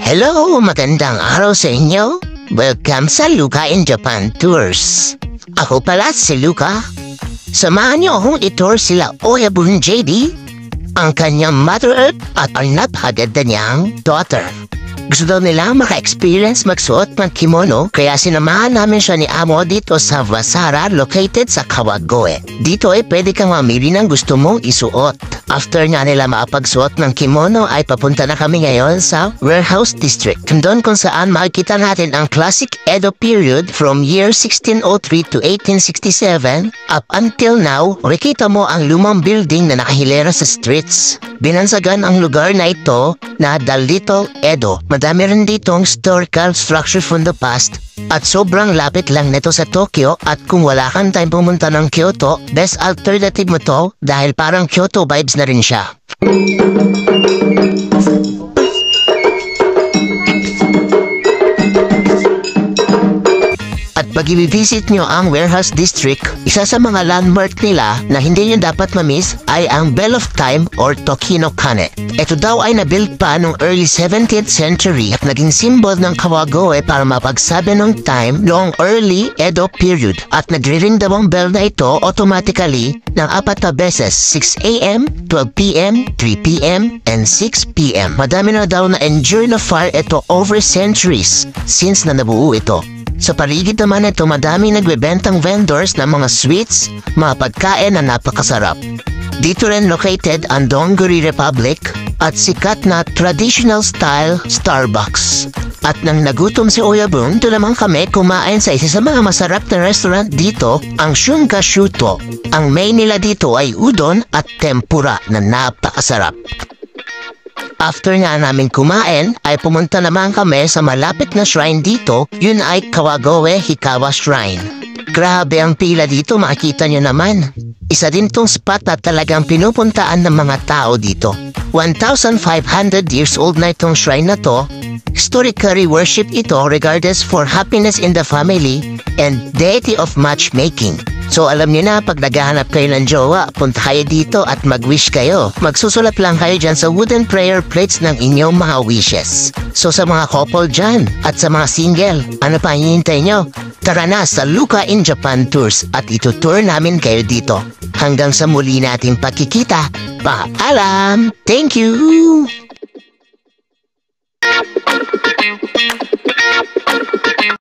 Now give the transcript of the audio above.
Hello, magandang araw sa inyo. Welcome sa Luka in Japan Tours. Ako pala si Luka. Samahan niyo akong itour sila Oyabun JD, ang kanyang mother earth at ang napakaganda niyang daughter. Gusto daw nila maka-experience magsuot ng kimono, kaya sinamahan namin siya ni Amo dito sa Vasara located sa Kawagoe. Dito ay pwede kang mamili ng gusto mong isuot. After nga nila makapagsuot ng kimono ay papunta na kami ngayon sa Warehouse District. Doon kung saan makikita natin ang classic Edo period from year 1603 to 1867 up until now. Makikita mo ang lumang building na nakahilera sa streets. Binansagan ang lugar na ito na The Little Edo. Madami rin ditong historical structure from the past at sobrang lapit lang nito sa Tokyo, at kung wala kang time pumunta ng Kyoto, best alternative mo to dahil parang Kyoto vibes na rin siya. At pag i-visit nyo ang Warehouse District, isa sa mga landmark nila na hindi nyo dapat mamiss ay ang Bell of Time or Tokino Kane. Ito daw ay nabuild pa noong early 17th century at naging symbol ng Kawagoe para mapagsabi ng time noong early Edo period. At nagre-ring daw ang bell na ito automatically ng 4 na beses, 6 a.m., 12 p.m., 3 p.m., and 6 p.m. Madami na daw na-endure na fire ito over centuries since na nabuo ito. Sa paligid naman ito, madami nagbebentang vendors ng mga sweets, mga pagkain na napakasarap. Dito rin located ang Dongguri Republic at sikat na traditional style Starbucks. At nang nagutom si Oyabun, doon naman kami kumain sa isa sa mga masarap na restaurant dito, ang Shunga Shuto. Ang main nila dito ay udon at tempura na napakasarap. After nga namin kumain, ay pumunta naman kami sa malapit na shrine dito, yun ay Kawagoe Hikawa Shrine. Grabe ang pila dito, makikita nyo naman. Isa din tong spot na talagang pinupuntaan ng mga tao dito. 1,500 years old na itong shrine na to. Historically worship ito regardless for happiness in the family and deity of matchmaking. So alam niyo na, pag naghahanap kayo ng jowa, punta kayo dito at mag-wish kayo. Magsusulat lang kayo dyan sa wooden prayer plates ng inyong mga wishes. So sa mga couple dyan at sa mga single, ano pa hinihintay nyo? Tara na sa Luka in Japan Tours at itutour namin kayo dito. Hanggang sa muli nating pagkikita. Paalam! Thank you!